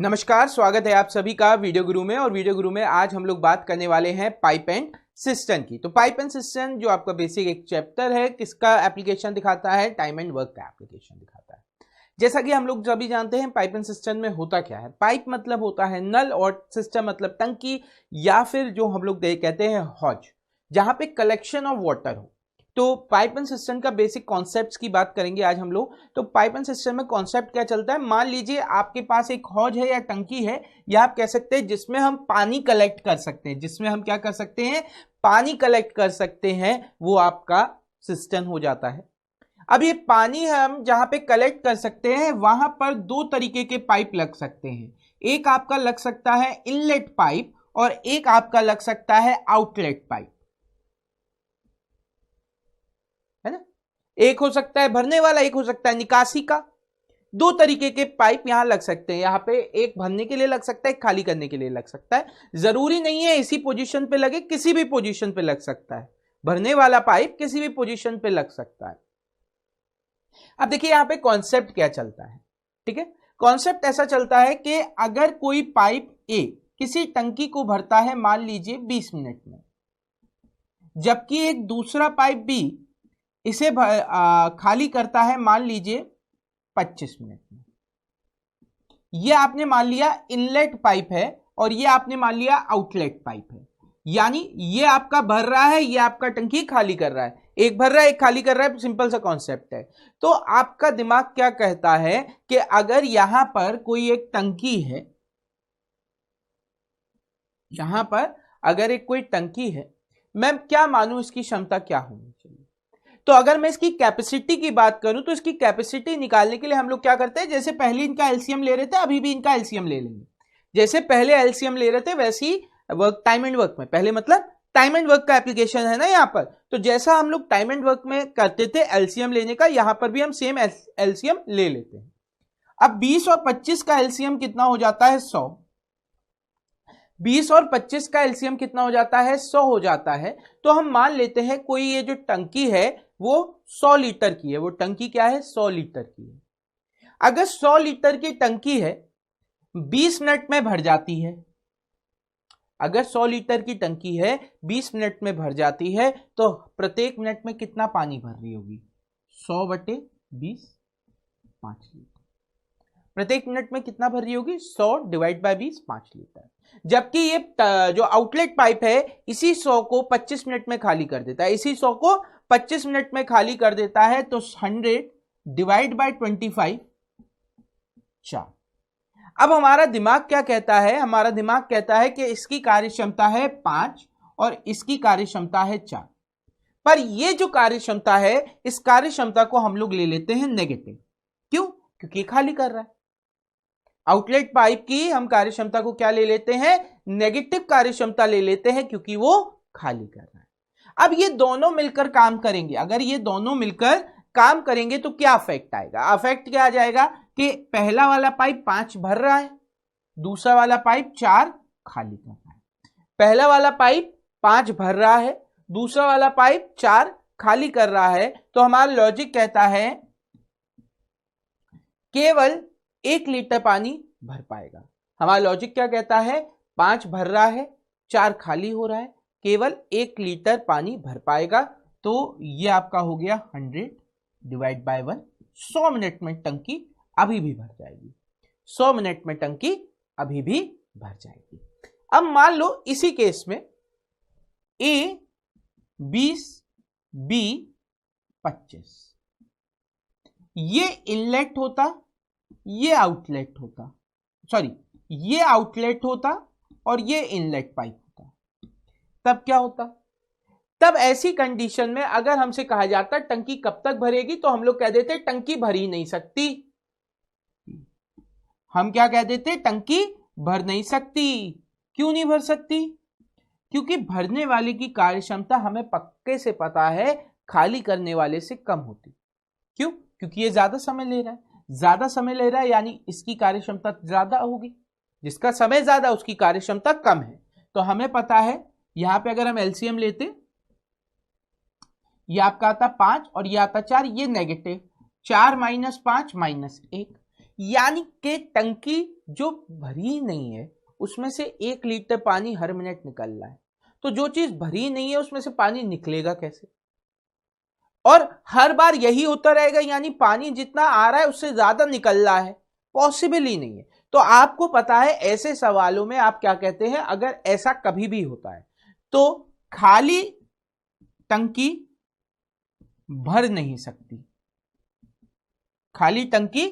नमस्कार, स्वागत है आप सभी का वीडियो गुरु में। और वीडियो गुरु में आज हम लोग बात करने वाले हैं पाइप एंड सिस्टम की। तो पाइप एंड सिस्टम जो आपका बेसिक एक चैप्टर है, किसका एप्लीकेशन दिखाता है? टाइम एंड वर्क का एप्लीकेशन दिखाता है। जैसा कि हम लोग सभी जानते हैं, पाइप एंड सिस्टम में होता क्या है। पाइप मतलब होता है नल, और सिस्टम मतलब टंकी, या फिर जो हम लोग कहते हैं हौज, जहां पे कलेक्शन ऑफ वाटर हो। तो पाइप एंड सिस्टम का बेसिक कॉन्सेप्ट्स की बात करेंगे आज हम लोग। तो पाइप एंड सिस्टम में कॉन्सेप्ट क्या चलता है, मान लीजिए आपके पास एक हौज है या टंकी है, या आप कह सकते हैं जिसमें हम पानी कलेक्ट कर सकते हैं, जिसमें हम क्या कर सकते हैं, पानी कलेक्ट कर सकते हैं, वो आपका सिस्टम हो जाता है। अब ये पानी हम जहां पे कलेक्ट कर सकते हैं, वहां पर दो तरीके के पाइप लग सकते हैं। एक आपका लग सकता है इनलेट पाइप, और एक आपका लग सकता है आउटलेट पाइप, है ना। एक हो सकता है भरने वाला, एक हो सकता है निकासी का। दो तरीके के पाइप यहां लग सकते हैं। यहां पे एक भरने के लिए लग सकता है, एक खाली करने के लिए लग सकता है। जरूरी नहीं है इसी पोजीशन पे लगे, किसी भी पोजीशन पे लग सकता है। भरने वाला पाइप किसी भी पोजीशन पे लग सकता है। अब देखिए यहां पे कॉन्सेप्ट क्या चलता है, ठीक है। कॉन्सेप्ट ऐसा चलता है कि अगर कोई पाइप ए किसी टंकी को भरता है मान लीजिए 20 मिनट में, जबकि एक दूसरा पाइप बी इसे खाली करता है मान लीजिए 25 मिनट में। यह आपने मान लिया इनलेट पाइप है, और यह आपने मान लिया आउटलेट पाइप है। यानी यह आपका भर रहा है, यह आपका टंकी खाली कर रहा है। एक भर रहा है, एक खाली कर रहा है, सिंपल सा कॉन्सेप्ट है। तो आपका दिमाग क्या कहता है कि अगर यहां पर कोई एक टंकी है, यहां पर अगर एक कोई टंकी है, मैं क्या मानूं इसकी क्षमता क्या होनी चाहिए। तो अगर मैं इसकी कैपेसिटी की बात करूं, तो इसकी कैपेसिटी निकालने के लिए हम लोग क्या करते हैं, जैसे पहले इनका एलसीएम ले रहे थे, अभी भी इनका एलसीएम ले लेंगे। जैसे पहले एलसीएम ले रहे थे, वैसे ही वर्क टाइम एंड वर्क में, पहले मतलब टाइम एंड वर्क का एप्लीकेशन है ना यहाँ पर। तो जैसा हम लोग टाइम एंड वर्क में करते थे एलसीएम लेने का, यहां पर भी हम सेम एलसीएम ले लेते हैं। अब 20 और 25 का एलसीएम कितना हो जाता है? 100। 20 और 25 का एलसीएम कितना हो जाता है? 100 हो जाता है। तो हम मान लेते हैं कोई ये जो टंकी है वो 100 लीटर की है। वो टंकी क्या है? 100 लीटर की है। अगर 100 लीटर की टंकी है, 20 मिनट में भर जाती है। अगर 100 लीटर की टंकी है, 20 मिनट में भर जाती है, तो प्रत्येक मिनट में कितना पानी भर रही होगी? 100/20, 5 लीटर। प्रत्येक मिनट में कितना भर रही होगी? 100 डिवाइड बाय 20, 5 लीटर। जबकि ये जो आउटलेट पाइप है, इसी 100 को 25 मिनट में खाली कर देता है। इसी 100 को 25 मिनट में खाली कर देता है, तो 100 डिवाइड बाय 25, 4। अब हमारा दिमाग क्या कहता है? हमारा दिमाग कहता है कि इसकी कार्य क्षमता है 5 और इसकी कार्य क्षमता है 4। पर ये जो कार्य क्षमता है, इस कार्य क्षमता को हम लोग ले लेते हैं नेगेटिव। क्यों? क्योंकि खाली कर रहा है। आउटलेट पाइप की हम कार्य क्षमता को क्या ले लेते हैं? नेगेटिव कार्य क्षमता ले लेते हैं, क्योंकि वो खाली कर रहा है। अब ये दोनों मिलकर काम करेंगे। अगर ये दोनों मिलकर काम करेंगे तो क्या अफेक्ट आएगा? अफेक्ट क्या आ जाएगा कि पहला वाला पाइप 5 भर रहा है, दूसरा वाला पाइप 4 खाली कर रहा है। पहला वाला पाइप 5 भर रहा है, दूसरा वाला पाइप 4 खाली कर रहा है। तो हमारा लॉजिक कहता है केवल 1 लीटर पानी भर पाएगा। हमारा लॉजिक क्या कहता है? 5 भर रहा है, 4 खाली हो रहा है, केवल 1 लीटर पानी भर पाएगा। तो ये आपका हो गया 100 डिवाइड बाय 1। 100 मिनट में टंकी अभी भी भर जाएगी। 100 मिनट में टंकी अभी भी भर जाएगी। अब मान लो इसी केस में A 20, B 25, ये इनलेट होता, ये आउटलेट होता, सॉरी ये आउटलेट होता और ये इनलेट पाइप होता। तब क्या होता? तब ऐसी कंडीशन में अगर हमसे कहा जाता टंकी कब तक भरेगी, तो हम लोग कह देते टंकी भर ही नहीं सकती। हम क्या कह देते? टंकी भर नहीं सकती। क्यों नहीं भर सकती? क्योंकि भरने वाले की कार्य क्षमता हमें पक्के से पता है खाली करने वाले से कम होती। क्यों? क्योंकि ये ज्यादा समय ले रहा है। ज्यादा समय ले रहा है यानी इसकी कार्य क्षमता ज्यादा होगी। जिसका समय ज्यादा उसकी कार्य क्षमता कम है। तो हमें पता है यहां पे अगर हम एलसीएम लेते, ये आपका आता 5 और ये आता 4, ये नेगेटिव। 4 - 5 - 1, यानी कि टंकी जो भरी नहीं है उसमें से 1 लीटर पानी हर मिनट निकल रहा है, तो जो चीज भरी नहीं है उसमें से पानी निकलेगा कैसे? और हर बार यही होता रहेगा, यानी पानी जितना आ रहा है उससे ज्यादा निकल रहा है, पॉसिबल ही नहीं है। तो आपको पता है ऐसे सवालों में आप क्या कहते हैं, अगर ऐसा कभी भी होता है तो खाली टंकी भर नहीं सकती, खाली टंकी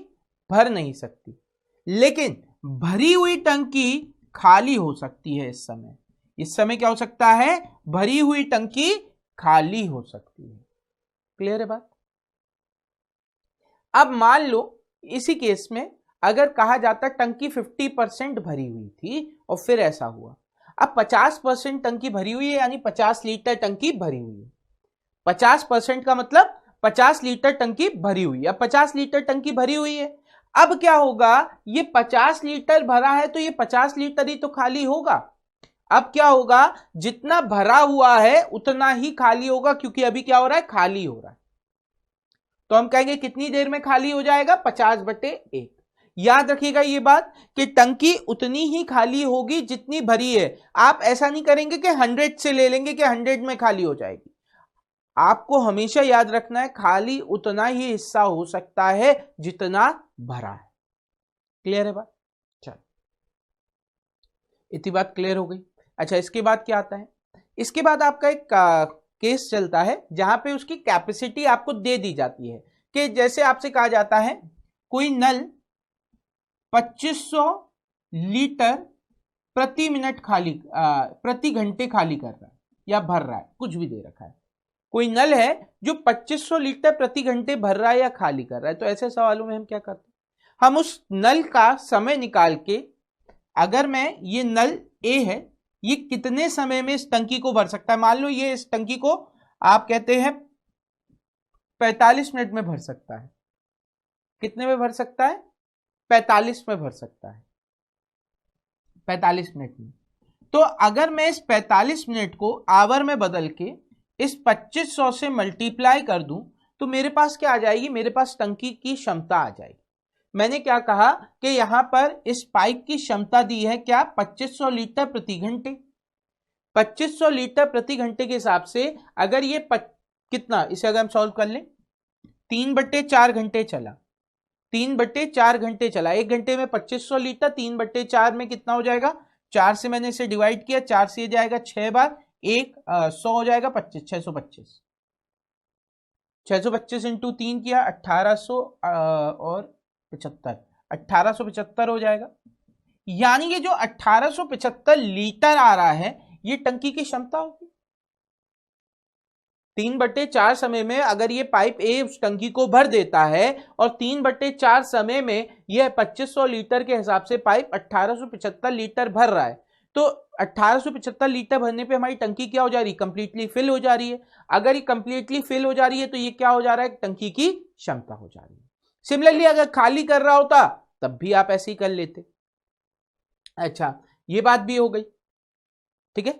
भर नहीं सकती, लेकिन भरी हुई टंकी खाली हो सकती है। इस समय क्या हो सकता है, भरी हुई टंकी खाली हो सकती है। क्लियर है बात? अब मान लो इसी केस में अगर कहा जाता टंकी 50% भरी हुई थी और फिर ऐसा हुआ, अब 50% टंकी भरी हुई है, यानी 50 लीटर टंकी भरी हुई है। 50% का मतलब 50 लीटर टंकी भरी हुई है। अब 50 लीटर टंकी भरी हुई है, अब क्या होगा, ये 50 लीटर भरा है तो ये 50 लीटर ही तो खाली होगा। अब क्या होगा, जितना भरा हुआ है उतना ही खाली होगा, क्योंकि अभी क्या हो रहा है, खाली हो रहा है। तो हम कहेंगे कितनी देर में खाली हो जाएगा, 50/1। याद रखिएगा ये बात कि टंकी उतनी ही खाली होगी जितनी भरी है। आप ऐसा नहीं करेंगे कि 100 से ले लेंगे कि 100 में खाली हो जाएगी। आपको हमेशा याद रखना है खाली उतना ही हिस्सा हो सकता है जितना भरा है। क्लियर है बात? चलो, इतनी बात क्लियर हो गई। अच्छा, इसके बाद क्या आता है, इसके बाद आपका एक केस चलता है जहां पे उसकी कैपेसिटी आपको दे दी जाती है कि जैसे आपसे कहा जाता है कोई नल 2500 लीटर प्रति मिनट खाली प्रति घंटे खाली कर रहा है या भर रहा है, कुछ भी दे रखा है। कोई नल है जो 2500 लीटर प्रति घंटे भर रहा है या खाली कर रहा है। तो ऐसे सवालों में हम क्या करते हैं, हम उस नल का समय निकाल के, अगर मैं ये नल ए है, ये कितने समय में इस टंकी को भर सकता है, मान लो ये इस टंकी को आप कहते हैं 45 मिनट में भर सकता है। कितने में भर सकता है, 45 में भर सकता है, 45 मिनट में। तो अगर मैं इस 45 मिनट को आवर में बदल के इस 2500 से मल्टीप्लाई कर दूं तो मेरे पास क्या आ जाएगी, मेरे पास टंकी की क्षमता आ जाएगी। मैंने क्या कहा कि यहां पर इस पाइप की क्षमता दी है क्या, 2500 लीटर प्रति घंटे। 2500 लीटर प्रति घंटे के हिसाब से अगर ये कितना, इसे अगर हम सॉल्व कर लें, 3/4 घंटे चला, 3/4 घंटे चला। 1 घंटे में 2500 लीटर, 3/4 में कितना हो जाएगा, 4 से मैंने इसे डिवाइड किया, 4 से जाएगा 6 बार, 100 हो जाएगा 25, 625, 625 इंटू 3 किया 1800 और 75, 1875 हो जाएगा। यानी ये जो 1875 लीटर आ रहा है ये टंकी की क्षमता होगी। 3/4 समय में अगर ये पाइप ए उस टंकी को भर देता है और 3/4 समय में यह 2500 लीटर के हिसाब से पाइप 1875 लीटर भर रहा है, तो 1875 लीटर भरने पे हमारी टंकी क्या हो जा रही है, कंप्लीटली फिल हो जा रही है। अगर ये कंप्लीटली फिल हो जा रही है तो ये क्या हो जा रहा है, टंकी की क्षमता हो जा रही है। सिमिलरली अगर खाली कर रहा होता तब भी आप ऐसे ही कर लेते। अच्छा, ये बात भी हो गई, ठीक है।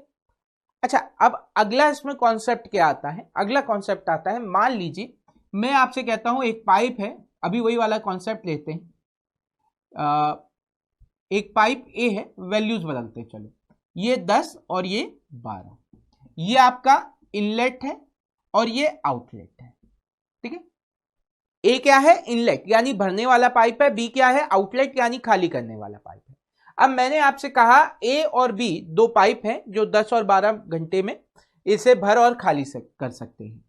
अच्छा, अब अगला इसमें कॉन्सेप्ट क्या आता है, अगला कॉन्सेप्ट आता है, मान लीजिए मैं आपसे कहता हूं एक पाइप है, अभी वही वाला कॉन्सेप्ट लेते हैं, एक पाइप ए है, वैल्यूज बदलते हैं, चलो ये 10 और ये 12, ये आपका इनलेट है और ये आउटलेट है, ठीक है। ए क्या है, इनलेट यानी भरने वाला पाइप है, बी क्या है, आउटलेट यानी खाली करने वाला पाइप है। अब मैंने आपसे कहा ए और बी दो पाइप हैं जो 10 और 12 घंटे में इसे भर और खाली कर सकते हैं।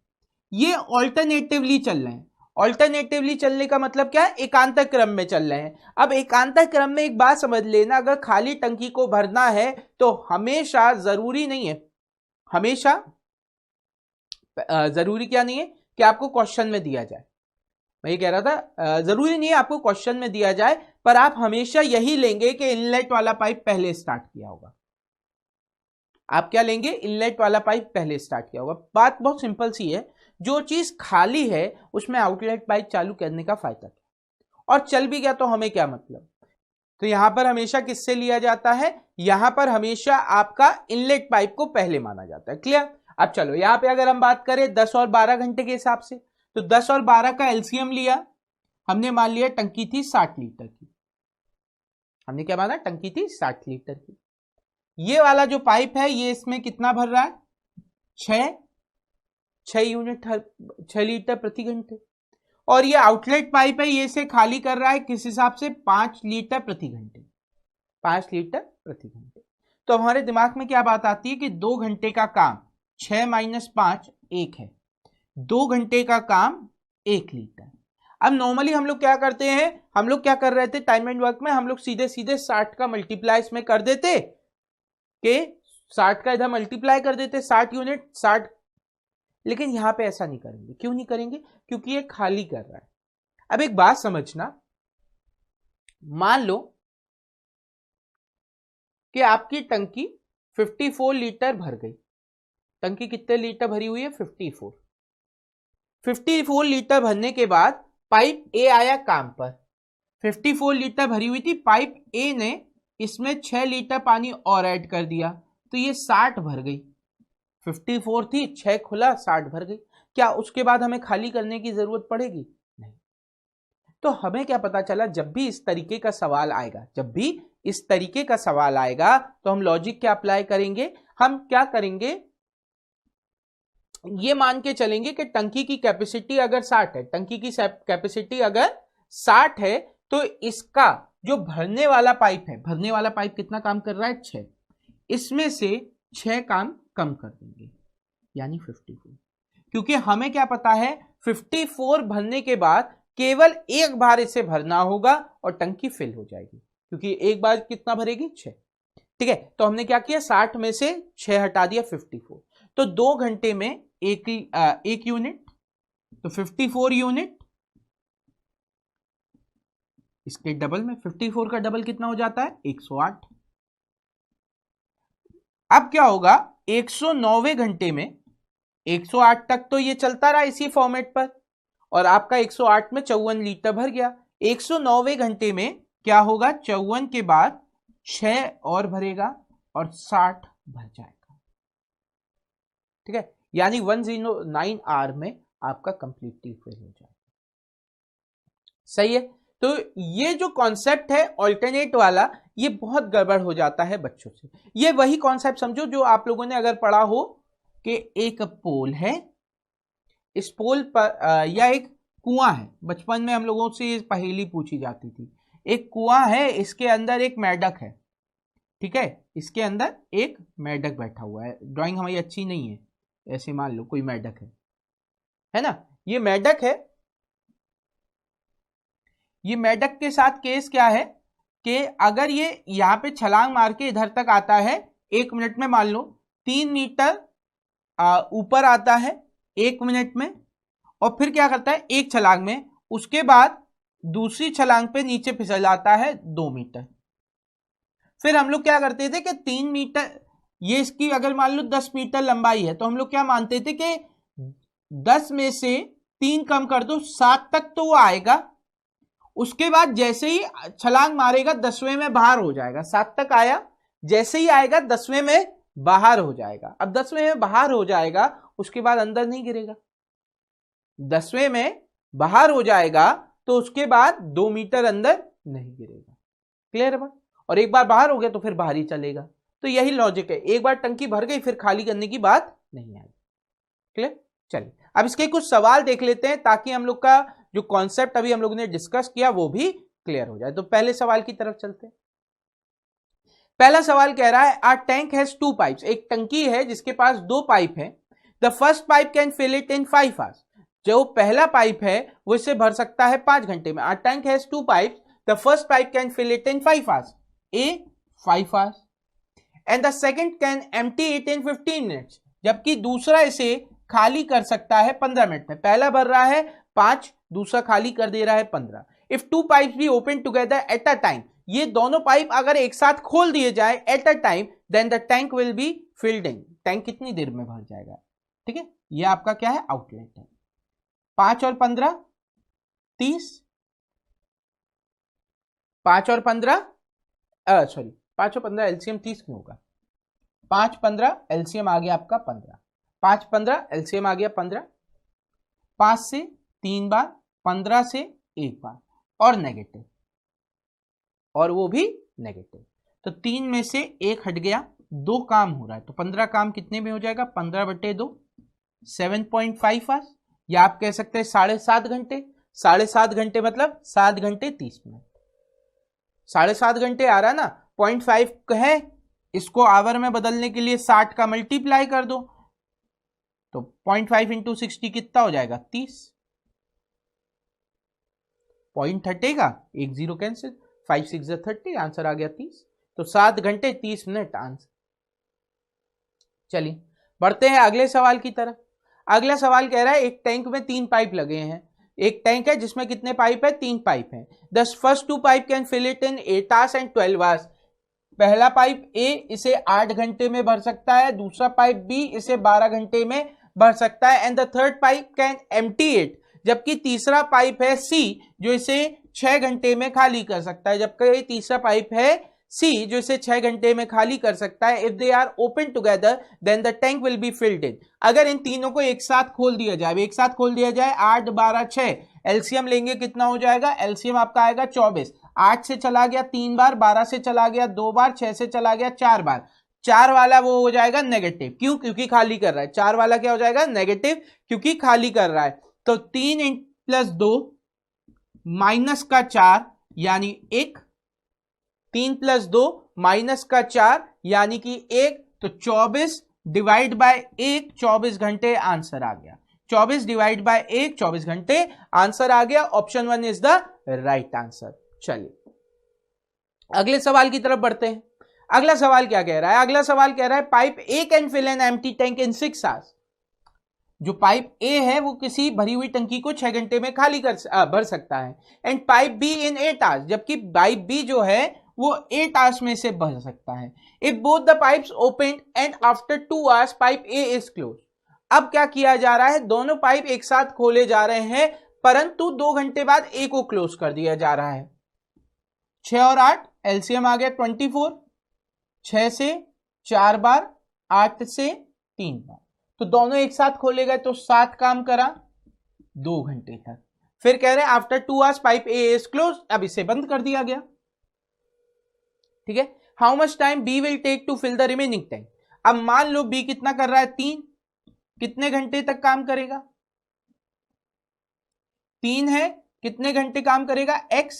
ये ऑल्टरनेटिवली चल रहे हैं। ऑल्टरनेटिवली चलने का मतलब क्या है, एकांतर क्रम में चल रहे हैं। अब एकांतर क्रम में एक बात समझ लेना, अगर खाली टंकी को भरना है तो हमेशा जरूरी नहीं है, हमेशा जरूरी क्या नहीं है कि आपको क्वेश्चन में दिया जाए। मैं ये कह रहा था जरूरी नहीं है आपको क्वेश्चन में दिया जाए, पर आप हमेशा यही लेंगे कि इनलेट वाला पाइप पहले स्टार्ट किया होगा। आप क्या लेंगे, इनलेट वाला पाइप पहले स्टार्ट किया होगा। बात बहुत सिंपल सी है, जो चीज खाली है उसमें आउटलेट पाइप चालू करने का फायदा क्या, और चल भी गया तो हमें क्या मतलब। तो यहां पर हमेशा किससे लिया जाता है, यहां पर हमेशा आपका इनलेट पाइप को पहले माना जाता है। क्लियर। अब चलो यहां पे अगर हम बात करें 10 और 12 घंटे के हिसाब से, तो 10 और 12 का एलसीएम लिया हमने, मान लिया टंकी थी 60 लीटर की, हमने क्या माना, टंकी थी 60 लीटर की। ये वाला जो पाइप है ये इसमें कितना भर रहा है, 6 यूनिट 6 लीटर प्रति घंटे। और ये आउटलेट पाइप है, ये इसे खाली कर रहा है किस हिसाब से, 5 लीटर प्रति घंटे, 5 लीटर प्रति घंटे। तो हमारे दिमाग में क्या बात आती है कि 2 घंटे का काम 6 - 5 1 है, 2 घंटे का काम 1 लीटर। अब नॉर्मली हम लोग क्या करते हैं, हम लोग क्या कर रहे थे टाइम एंड वर्क में, हम लोग सीधे सीधे 60 का मल्टीप्लाई इसमें कर देते कि 60 का इधर मल्टीप्लाई कर देते, 60 यूनिट 60। लेकिन यहां पे ऐसा नहीं करेंगे। क्यों नहीं करेंगे, क्योंकि ये खाली कर रहा है। अब एक बात समझना, मान लो कि आपकी टंकी 54 लीटर भर गई। टंकी कितने लीटर भरी हुई है, 54। 54 लीटर भरने के बाद पाइप ए आया काम पर। 54 लीटर भरी हुई थी, पाइप ए ने इसमें 6 लीटर पानी और ऐड कर दिया, तो ये 60 भर गई। 54 थी, 6 खुला, 60 भर गई। क्या उसके बाद हमें खाली करने की जरूरत पड़ेगी, नहीं। तो हमें क्या पता चला, जब भी इस तरीके का सवाल आएगा, जब भी इस तरीके का सवाल आएगा तो हम लॉजिक क्या अप्लाई करेंगे, हम क्या करेंगे, ये मान के चलेंगे कि टंकी की कैपेसिटी अगर 60 है, टंकी की कैपेसिटी अगर 60 है, तो इसका जो भरने वाला पाइप है, भरने वाला पाइप कितना काम कर रहा है, 6, इसमें से 6 काम कम कर देंगे, यानी 54। क्योंकि हमें क्या पता है, 54 भरने के बाद केवल एक बार इसे भरना होगा और टंकी फिल हो जाएगी, क्योंकि एक बार कितना भरेगी, 6। ठीक है, तो हमने क्या किया, 60 में से 6 हटा दिया, 54। तो 2 घंटे में एक यूनिट, तो 54 यूनिट, इसके डबल में 54 का डबल कितना हो जाता है, 108। अब क्या होगा, 109वें घंटे में 108 तक तो ये चलता रहा इसी फॉर्मेट पर, और आपका 108 में 54 लीटर भर गया। 109वें घंटे में क्या होगा, 54 के बाद 6 और भरेगा और 60 भर जाएगा। ठीक है, यानी 109 आवर में आपका कंप्लीटली फिल हो जाएगा। सही है। तो ये जो कॉन्सेप्ट है ऑल्टरनेट वाला, ये बहुत गड़बड़ हो जाता है बच्चों से। ये वही कॉन्सेप्ट समझो जो आप लोगों ने अगर पढ़ा हो कि एक पोल है, इस पोल पर या एक कुआं है, बचपन में हम लोगों से ये पहेली पूछी जाती थी। एक कुआं है, इसके अंदर एक मेंढक है, ठीक है, इसके अंदर एक मेंढक बैठा हुआ है। ड्राइंग हमारी अच्छी नहीं है, ऐसे मान लो कोई मेंढक है ना, ये मेंढक है। ये मेंढक के साथ केस क्या है कि अगर ये यहां पे छलांग मार के इधर तक आता है, 1 मिनट में मान लो 3 मीटर ऊपर आता है 1 मिनट में, और फिर क्या करता है एक छलांग में, उसके बाद दूसरी छलांग पे नीचे फिसल जाता है 2 मीटर। फिर हम लोग क्या करते थे कि 3 मीटर, ये इसकी अगर मान लो 10 मीटर लंबाई है, तो हम लोग क्या मानते थे कि 10 में से 3 कम कर दो, 7 तक तो वो आएगा। उसके बाद जैसे ही छलांग मारेगा 10वें में बाहर हो जाएगा। 7 तक आया, जैसे ही आएगा 10वें में बाहर हो जाएगा। अब 10वें में बाहर हो जाएगा, उसके बाद अंदर नहीं गिरेगा। 10वें में बाहर हो जाएगा तो उसके बाद 2 मीटर अंदर नहीं गिरेगा। क्लियर है बात? और एक बार बाहर हो गया तो फिर बाहर ही चलेगा। तो यही लॉजिक है, एक बार टंकी भर गई फिर खाली करने की बात नहीं आई। क्लियर? चलिए अब इसके कुछ सवाल देख लेते हैं ताकि हम लोग का जो कॉन्सेप्ट अभी हम लोगों ने डिस्कस किया वो भी क्लियर हो जाए। तो पहले सवाल की तरफ चलते हैं। पहला सवाल कह रहा है, आ टैंक हैज 2 पाइप्स। एक टंकी है जिसके पास 2 पाइप है। The first pipe can fill it in 5 hours. जो पहला पाइप है वो इसे भर सकता है 5 घंटे में। A tank has 2 pipes, the first pipe can fill it in 5 hours, a 5 hours, and the second can empty it in 15 minutes. जबकि दूसरा इसे खाली कर सकता है 15 मिनट में। पहला भर रहा है 5, दूसरा खाली कर दे रहा है 15। If 2 pipes be open together at a time, ये दोनों पाइप अगर एक साथ खोल दिए जाए at a time, then the tank will be filled in. Tank कितनी देर में भर जाएगा? ठीक है, ये आपका क्या है, आउटलेट है। 5 और 15 30, 5 और 15 एलसीएम 30 क्यों होगा? 5 15 एलसीएम आ गया आपका 15, 5 15 एलसीएम आ गया 15, 5 से 3 बार, 15 से 1 बार, और नेगेटिव, और वो भी नेगेटिव। तो 3 में से 1 हट गया, 2 काम हो रहा है, तो 15 काम कितने में हो जाएगा? 15/2, 7.5 आवर्स, या आप कह सकते हैं 7.5 घंटे। 7.5 घंटे मतलब 7 घंटे 30 मिनट। 7.5 घंटे आ रहा ना, 0.5 है, इसको आवर में बदलने के लिए 60 का मल्टीप्लाई कर दो, तो 0.5 इंटू 60 कितना हो जाएगा? 30। पॉइंट हटेगा, 1 0 कैंसिल, 5 6 30, आंसर आ गया 30। तो 7 घंटे 30 मिनट आंसर। चलिए बढ़ते हैं अगले सवाल की तरफ। अगला सवाल कह रहा है एक टैंक में 3 पाइप लगे हैं। एक टैंक है जिसमें कितने पाइप है? 3 पाइप हैं। The first 2 pipe can fill it in 8 hours and 12 hours. पहला पाइप ए इसे 8 घंटे में भर सकता है, दूसरा पाइप बी इसे 12 घंटे में भर सकता है, and the third pipe can empty it. जबकि तीसरा पाइप है सी जो इसे 6 घंटे में खाली कर सकता है। जबकि तीसरा पाइप है सी जो इसे 6 घंटे में खाली कर सकता है। If they are open together then the tank will be filled in. अगर इन तीनों को एक साथ खोल दिया जाए, 8 12 6, एलसीएम लेंगे कितना हो जाएगा? एलसीएम आपका आएगा 24। 8 से चला गया 3 बार, 12 से चला गया 2 बार, 6 से चला गया 4 बार। 4 वाला वो हो जाएगा नेगेटिव, क्यों? क्योंकि खाली कर रहा है। 4 वाला क्या हो जाएगा? नेगेटिव, क्योंकि खाली कर रहा है। तो 3 + 2 -4 यानी 1, 3 + 2 -4 यानी कि 1, तो 24 डिवाइड बाय 1, 24 घंटे आंसर आ गया। 24 डिवाइड बाय 1, 24 घंटे आंसर आ गया। Option 1 is the right answer. चलिए अगले सवाल की तरफ बढ़ते हैं। अगला सवाल क्या कह रहा है? अगला सवाल कह रहा है pipe A can fill an empty tank in 6 hours. जो पाइप ए है वो किसी भरी हुई टंकी को 6 घंटे में खाली भर सकता है। And pipe be in 8 hours, जबकि पाइप बी जो है वो 8 आवर्स में से भर सकता है। If both the pipes open and after 2 hours pipe A is close. अब क्या किया जा रहा है? दोनों पाइप एक साथ खोले जा रहे हैं, परंतु 2 घंटे बाद ए को क्लोज कर दिया जा रहा है। 6 और 8 एलसीएम आ गया 24। 6 से 4 बार, 8 से 3 बार, तो दोनों एक साथ खोले गए तो 7 काम करा 2 घंटे तक। फिर कह रहे हैं after 2 hours pipe A is close, अब इसे बंद कर दिया गया। ठीक है। How much time B will take to fill the remaining tank. अब मान लो बी कितना कर रहा है? 3। कितने घंटे तक काम करेगा? 3 है, कितने घंटे काम करेगा? x,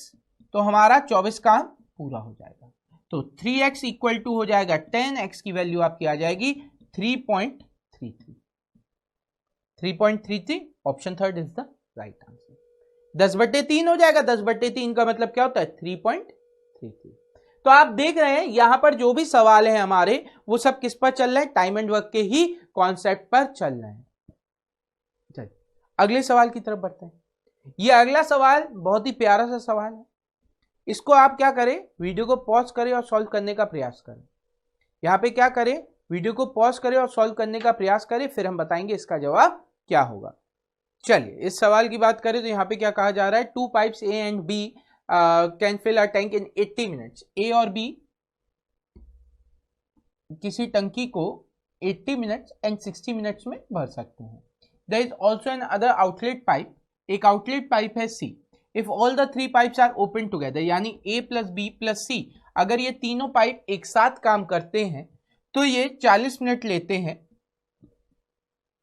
तो हमारा 24 काम पूरा हो जाएगा। तो 3x इक्वल टू हो जाएगा 10, x की वैल्यू आपकी आ जाएगी 3.33। 3.33 option third is the right answer. 10/3 हो जाएगा। 10/3 का मतलब क्या होता है? 3.33। तो आप देख रहे हैं यहां पर जो भी सवाल है हमारे वो सब किस पर चल रहे हैं? टाइम एंड वर्क के ही कॉन्सेप्ट पर चल रहे हैं। चलिए अगले सवाल की तरफ बढ़ते हैं। ये अगला सवाल बहुत ही प्यारा सा सवाल है। इसको आप क्या करें? वीडियो को पॉज करें और सॉल्व करने का प्रयास करें। यहां पे क्या करें? वीडियो को पॉज करें और सॉल्व करने का प्रयास करें, फिर हम बताएंगे इसका जवाब क्या होगा। चलिए इस सवाल की बात करें तो यहां पे क्या कहा जा रहा है? 2 pipes A and B can fill a tank in 80 minutes. A और बी किसी टंकी को 80 मिनट्स एंड 60 मिनट्स में भर सकते हैं। There is also an other outlet pipe. एक आउटलेट पाइप है C. If all the 3 pipes are open together, यानी A plus B plus C, अगर ये तीनों पाइप एक साथ काम करते हैं तो ये 40 मिनट लेते हैं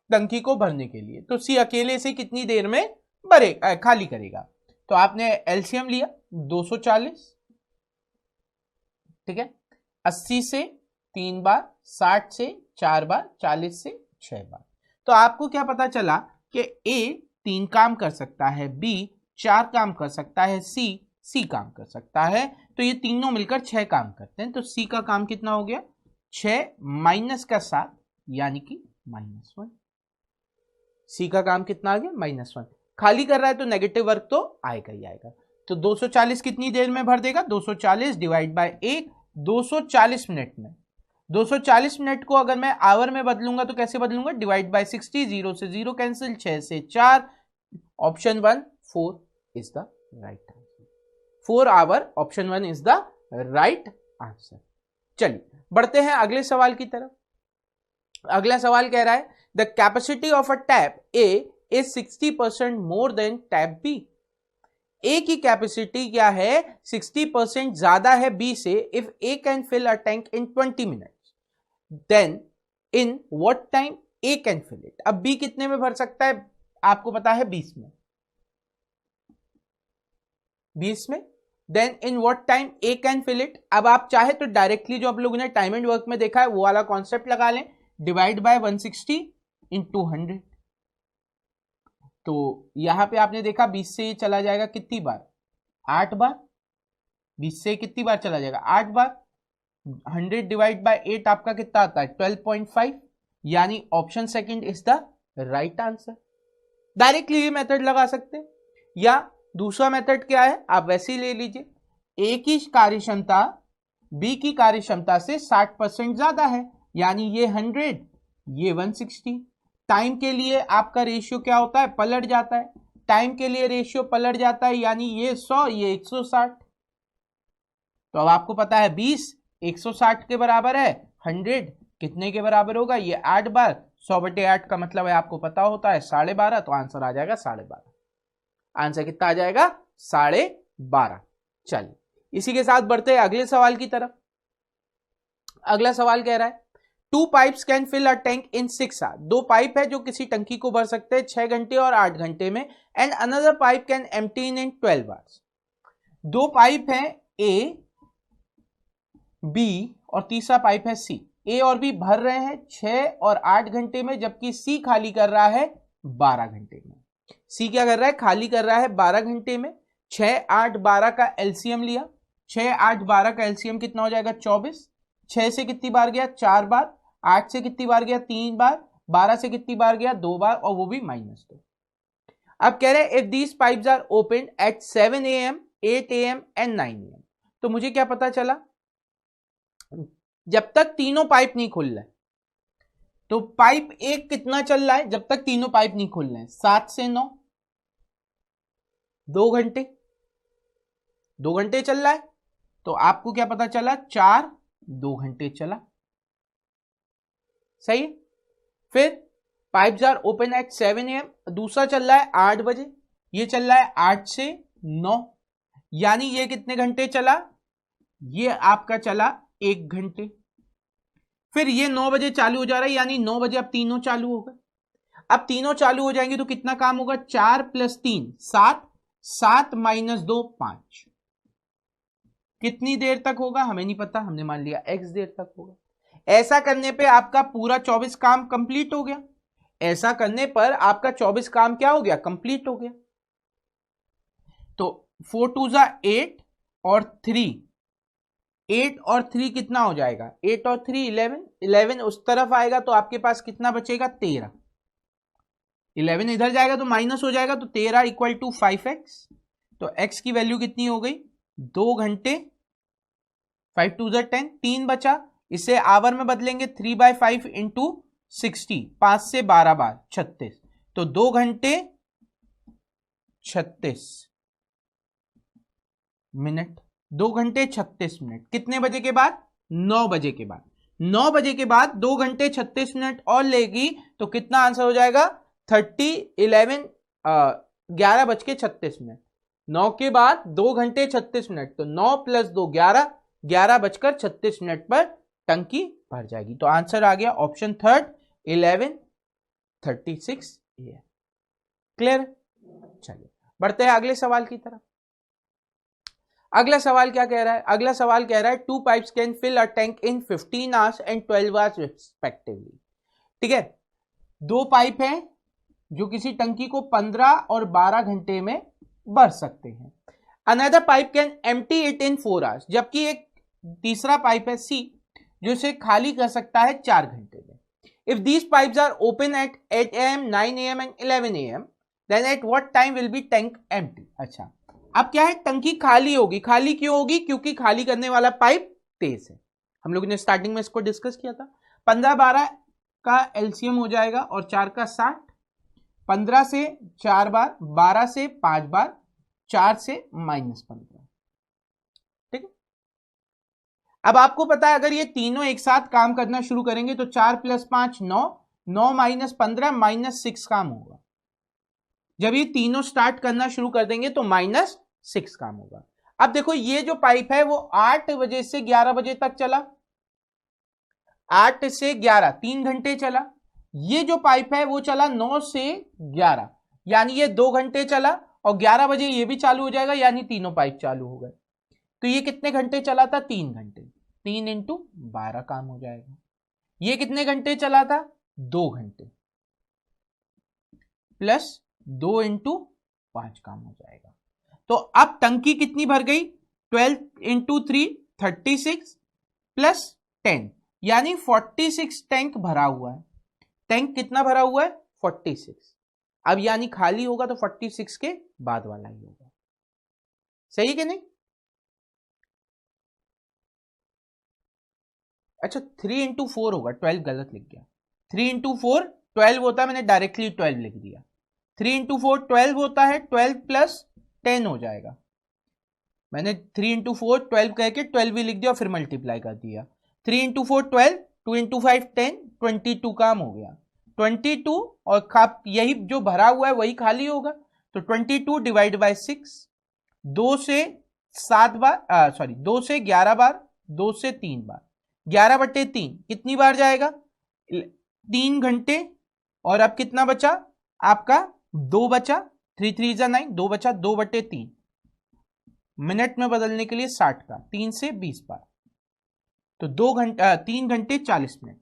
टंकी को भरने के लिए। तो सी अकेले से कितनी देर में खाली करेगा? तो आपने एलसीएम लिया 240, ठीक है, 80 से 3 बार, 60 से 4 बार, 40 से 6 बार। तो आपको क्या पता चला कि ए 3 काम कर सकता है, बी 4 काम कर सकता है, सी काम कर सकता है। तो ये तीनों मिलकर 6 काम करते हैं। तो सी का काम कितना हो गया? 6 माइनस का 7 यानी कि -1। सी का काम कितना आ गया? -1। खाली कर रहा है तो नेगेटिव वर्क तो आएगा ही आएगा। तो 240 कितनी देर में भर देगा? 240 डिवाइड बाय 1, 240 मिनट में। 240 मिनट को अगर मैं आवर में बदलूंगा तो कैसे बदलूंगा? डिवाइड बाय 60, 0 से 0 कैंसिल, 6 से 4। Option 1 4 is the right answer. 4 hour, option 1 is the right answer. चलिए बढ़ते हैं अगले सवाल की तरफ। अगला सवाल कह रहा है the capacity of a tap A is 60% more than tap B. A की कैपेसिटी क्या है, 60% ज्यादा है बी से। If A can fill a tank in 20 minutes, then in what time A can fill it. अब बी कितने में भर सकता है, आपको पता है 20 में, 20 में। Then in what time A can fill it. अब आप चाहे तो डायरेक्टली जो आप लोगों ने टाइम एंड वर्क में देखा है वो वाला कॉन्सेप्ट लगा लें, डिवाइड बाय 160 इंटू 100। तो यहां पे आपने देखा 20 से ये चला जाएगा कितनी बार, 8 बार। 20 से कितनी बार चला जाएगा, 8 बार। 100 डिवाइड बाय 8 आपका कितना आता है, 12.5। यानी option second is the right answer. Directly ये मेथड लगा सकते हैं, या दूसरा मेथड क्या है, आप वैसे ही ले लीजिए। ए की कार्यक्षमता बी की कार्यक्षमता से 60% ज्यादा है, यानी ये 100 ये 160। टाइम के लिए आपका रेशियो क्या होता है, पलट जाता है। टाइम के लिए रेशियो पलट जाता है, यानी ये 100 ये 160। तो अब आपको पता है 20 160 के बराबर है, 100 कितने के बराबर होगा, ये 8 बार। 100/8 का मतलब है आपको पता होता है 12.5, तो आंसर आ जाएगा 12.5। आंसर कितना आ जाएगा, 12.5। चलिए इसी के साथ बढ़ते हैं अगले सवाल की तरफ। अगला सवाल कह रहा है 2 pipes can fill a tank in 6 hours. 2 pipe है जो किसी टंकी को भर सकते हैं 6 घंटे और 8 घंटे में। And another pipe can empty in 12 hours. 2 pipe है ए बी और तीसरा पाइप है सी। ए और बी भर रहे हैं 6 और 8 घंटे में, जबकि सी खाली कर रहा है 12 घंटे में। सी क्या कर रहा है, खाली कर रहा है 12 घंटे में। 6 8 12 का एलसीएम लिया, 6 8 12 का एलसीएम कितना हो जाएगा, 24। 6 से कितनी बार गया, 4 बार। 8 से कितनी बार गया, 3 बार। 12 से कितनी बार गया, 2 बार, और वो भी -2। अब कह रहे हैं if these pipes are open at 7 AM 8 AM and 9 AM। तो मुझे क्या पता चला, जब तक तीनों पाइप नहीं खुल रहे, तो पाइप एक कितना चल रहा है जब तक तीनों पाइप नहीं खुल रहे हैं, 7 से 9, 2 घंटे, 2 घंटे चल रहा है। तो आपको क्या पता चला, 4 2 घंटे चला, सही है। फिर pipes are open at 7 AM, दूसरा चल रहा है 8 बजे, ये चल रहा है 8 से 9, यानी ये कितने घंटे चला, ये आपका चला 1 घंटे। फिर ये 9 बजे चालू हो जा रहा है, यानी 9 बजे अब तीनों चालू हो गए। अब तीनों चालू हो जाएंगे तो कितना काम होगा, 4 + 3 7, 7 - 2 5। कितनी देर तक होगा हमें नहीं पता, हमने मान लिया x देर तक होगा। ऐसा करने पे आपका पूरा 24 काम कंप्लीट हो गया। ऐसा करने पर आपका 24 काम क्या हो गया, कंप्लीट हो गया। तो 4 2 8 और 3, 8 और 3 कितना हो जाएगा, 8 और 3 11, 11 उस तरफ आएगा तो आपके पास कितना बचेगा, 13। 11 इधर जाएगा तो माइनस हो जाएगा, तो 13 = 5x। तो x की वैल्यू कितनी हो गई, 2 घंटे। 5 2 10, 3 बचा। इसे आवर में बदलेंगे, 3/5 × 60, 5 से 12 बार 36। तो 2 घंटे 36 मिनट, 2 घंटे 36 मिनट। कितने बजे के बाद, 9 बजे के बाद। 9 बजे के बाद 2 घंटे 36 मिनट और लेगी तो कितना आंसर हो जाएगा, 11:36 मिनट। 9 के बाद 2 घंटे 36 मिनट, तो 9 + 2 11, 11:36 मिनट पर टंकी भर जाएगी। तो आंसर आ गया ऑप्शन थर्ड 11:36 AM। क्लियर। चलिए बढ़ते हैं अगले सवाल की तरफ। अगला सवाल क्या कह रहा है, अगला सवाल कह रहा है 2 pipes can fill a tank in 15 hours and 12 hours respectively. ठीक है, 2 पाइप हैं जो किसी टंकी को 15 और 12 घंटे में भर सकते हैं। Another pipe can empty it in 4 hours, जबकि एक तीसरा पाइप है सी जो इसे खाली कर सकता है 4 घंटे में। If these pipes are open at 8 AM 9 AM and 11 AM, then at what time will be tank empty. अच्छा, अब क्या है, टंकी खाली होगी। खाली क्यों होगी, क्योंकि खाली करने वाला पाइप तेज है। हम लोगों ने स्टार्टिंग में इसको डिस्कस किया था। 15 12 का एलसीएम हो जाएगा और 4 का 60। 15 से 4 बार, 12 से 5 बार, 4 से -15। ठीक है, अब आपको पता है अगर ये तीनों एक साथ काम करना शुरू करेंगे तो 4 + 5 9, 9 - 15 -6 काम होगा। जब ये तीनों स्टार्ट करना शुरू कर देंगे तो -6 6 काम होगा। अब देखो ये जो पाइप है वो 8 बजे से 11 बजे तक चला, 8 से 11 3 घंटे चला। ये जो पाइप है वो चला 9 से 11, यानी ये 2 घंटे चला, और 11 बजे ये भी चालू हो जाएगा, यानी तीनों पाइप चालू हो गए। तो ये कितने घंटे चला था? 3 घंटे। 3 इंटू 12 काम हो जाएगा। ये कितने घंटे चला था? 2 घंटे, प्लस 2 इंटू 5 काम हो जाएगा। तो अब टंकी कितनी भर गई? 12 इंटू 3 36 प्लस 10, यानी 46 टैंक भरा हुआ है। टैंक कितना भरा हुआ है? 46। अब यानी खाली होगा तो 46 के बाद वाला ही होगा। सही कि नहीं? अच्छा 3 इंटू 4 होगा, 12 गलत लिख गया। 3 इंटू 4 12 होता है, मैंने डायरेक्टली 12 लिख दिया। 3 इंटू 4 12 होता है, 12 प्लस 10 हो जाएगा। मैंने 3 इंटू 4 12 कह के 12 भी लिख दिया और फिर मल्टीप्लाई कर दिया। 3 इंटू 4 12, 2 इंटू 5 10, 22 काम हो गया। 22 और यही जो भरा हुआ है वही खाली होगा, तो 22 डिवाइड बाई 6, 2 से 7 बार, सॉरी 2 से 11 बार, 2 से 3 बार, 11/3 कितनी बार जाएगा? 3 घंटे। और अब कितना बचा आपका? 2 बचा, 3 3 जा 9, 2 बचा, 2/3 मिनट में बदलने के लिए 60 का, 3 से 20 बार, तो 3 घंटे 40 मिनट।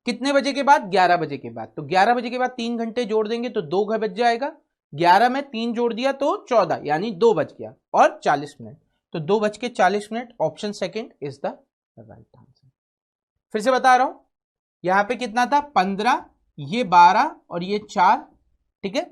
कितने बजे के बाद? 11 बजे के बाद। तो 11 बजे के बाद 3 घंटे जोड़ देंगे तो 2 बज जाएगा। 11 में 3 जोड़ दिया तो 14, यानी 2 बज गया और 40 मिनट, तो 2:40 option second is the right answer. फिर से बता रहा हूं, यहां पे कितना था? 15, ये 12 और ये 4, ठीक है।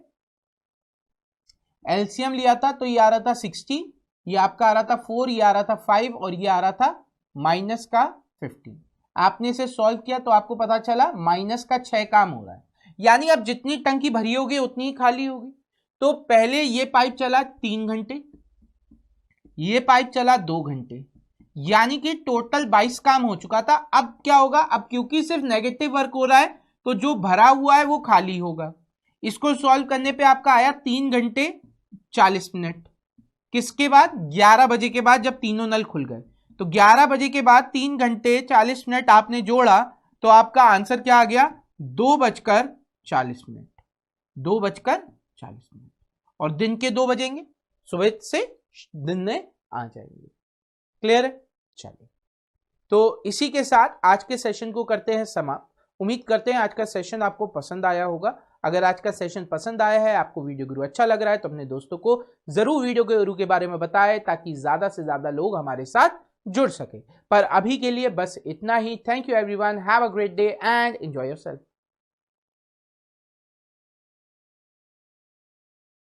एलसीएम लिया था तो ये आ रहा था 60, ये आपका आ रहा था 4, ये आ रहा था 5 और ये आ रहा था माइनस का 15। आपने इसे सॉल्व किया तो आपको पता चला माइनस का 6 काम हो रहा है, यानी अब जितनी टंकी भरी होगी उतनी ही खाली होगी। तो पहले ये पाइप चला 3 घंटे, ये पाइप चला 2 घंटे, यानी कि टोटल 22 काम हो चुका था। अब क्या होगा? अब क्योंकि सिर्फ नेगेटिव वर्क हो रहा है तो जो भरा हुआ है वो खाली होगा। इसको सॉल्व करने पे आपका आया 3 घंटे 40 मिनट। किसके बाद? 11 बजे के बाद, जब तीनों नल खुल गए। तो 11 बजे के बाद 3 घंटे 40 मिनट आपने जोड़ा तो आपका आंसर क्या आ गया? 2:40 मिनट। 2:40 मिनट। और दिन के 2 बजेंगे, सुबह से दिन में आ जाएंगे। क्लियर है? चलिए, तो इसी के साथ आज के सेशन को करते हैं समाप्त। उम्मीद करते हैं आज का सेशन आपको पसंद आया होगा। अगर आज का सेशन पसंद आया है, आपको वीडियो गुरु अच्छा लग रहा है, तो अपने दोस्तों को जरूर वीडियो गुरु के बारे में बताएं, ताकि ज्यादा से ज्यादा लोग हमारे साथ जुड़ सके। पर अभी के लिए बस इतना ही। Thank you everyone, have a great day and enjoy yourself.